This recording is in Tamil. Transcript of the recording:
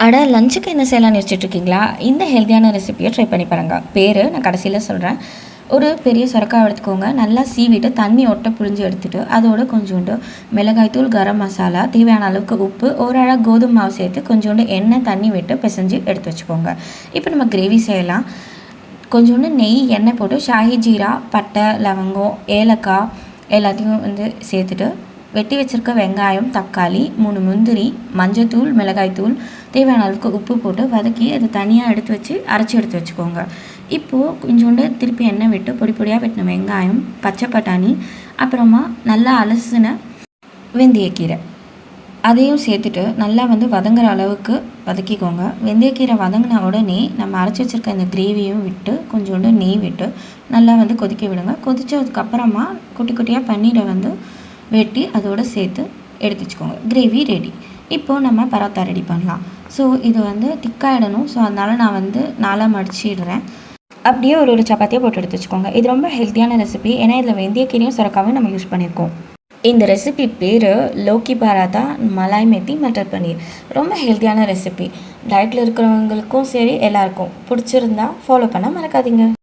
அட லஞ்சுக்கு என்ன செய்யலாம்னு யோசிச்சுட்ருக்கீங்களா? இந்த ஹெல்த்தியான ரெசிபியை ட்ரை பண்ணி பாருங்கள். பேர் நான் கடைசியில் சொல்கிறேன். ஒரு பெரிய சுரக்காய் எடுத்துக்கோங்க. நல்லா சீவிட்டு தண்ணி ஒட்ட புழிஞ்சு எடுத்துகிட்டு அதோட கொஞ்சோண்டு மிளகாய்த்தூள், கரம் மசாலா, தேவையான அளவுக்கு உப்பு, ஒரு அழகு கோதுமை மாவு சேர்த்து கொஞ்சோண்டு எண்ணெய் தண்ணி விட்டு பிசைஞ்சு எடுத்து வச்சுக்கோங்க. இப்போ நம்ம கிரேவி செய்யலாம். கொஞ்சோண்டு நெய், எண்ணெய் போட்டு ஷாஹி ஜீரா, பட்டை, லவங்கம், ஏலக்காய் எல்லாத்தையும் சேர்த்துட்டு வெட்டி வச்சுருக்க வெங்காயம், தக்காளி, 3 முந்திரி, மஞ்சத்தூள், மிளகாய்த்தூள், தேவையான அளவுக்கு உப்பு போட்டு வதக்கி அதை தனியாக எடுத்து வச்சு அரைச்சி எடுத்து வச்சுக்கோங்க. இப்போது கொஞ்சோண்டு திருப்பி எண்ணெய் விட்டு பொடி பொடியாக வெட்டின வெங்காயம், பச்சை பட்டாணி, அப்புறமா நல்லா அலசின வெந்தயக்கீரை அதையும் சேர்த்துட்டு நல்லா வதங்குற அளவுக்கு வதக்கிக்கோங்க. வெந்தயக்கீரை வதங்கின உடனே நம்ம அரைச்சி வச்சுருக்க இந்த கிரேவியும் விட்டு கொஞ்சோண்டு நெய் விட்டு நல்லா கொதிக்க விடுங்க. கொதித்ததுக்கப்புறமா குட்டி குட்டியாக பன்னீரை வெட்டி அதோடு சேர்த்து எடுத்து வச்சுக்கோங்க. Gravy ready. இப்போது நம்ம பரோட்டா ரெடி பண்ணலாம். ஸோ இது திக்காகிடணும். ஸோ அதனால் நான் 4 மடிச்சிடுறேன். அப்படியே ஒரு சப்பாத்தியாக போட்டு எடுத்து வச்சுக்கோங்க. இது ரொம்ப ஹெல்த்தியான ரெசிபி. ஏன்னா இதில் வெந்தயக்கீரையும் சுரக்காவும் நம்ம யூஸ் பண்ணியிருக்கோம். இந்த ரெசிபி பேர் லோக்கி பராத்தா மலாய் மெத்தி மட்டர் பன்னீர். ரொம்ப ஹெல்த்தியான ரெசிபி. டயட்டில் இருக்கிறவங்களுக்கும் சரி எல்லாருக்கும் பிடிச்சிருந்தா ஃபாலோ பண்ண மறக்காதீங்க.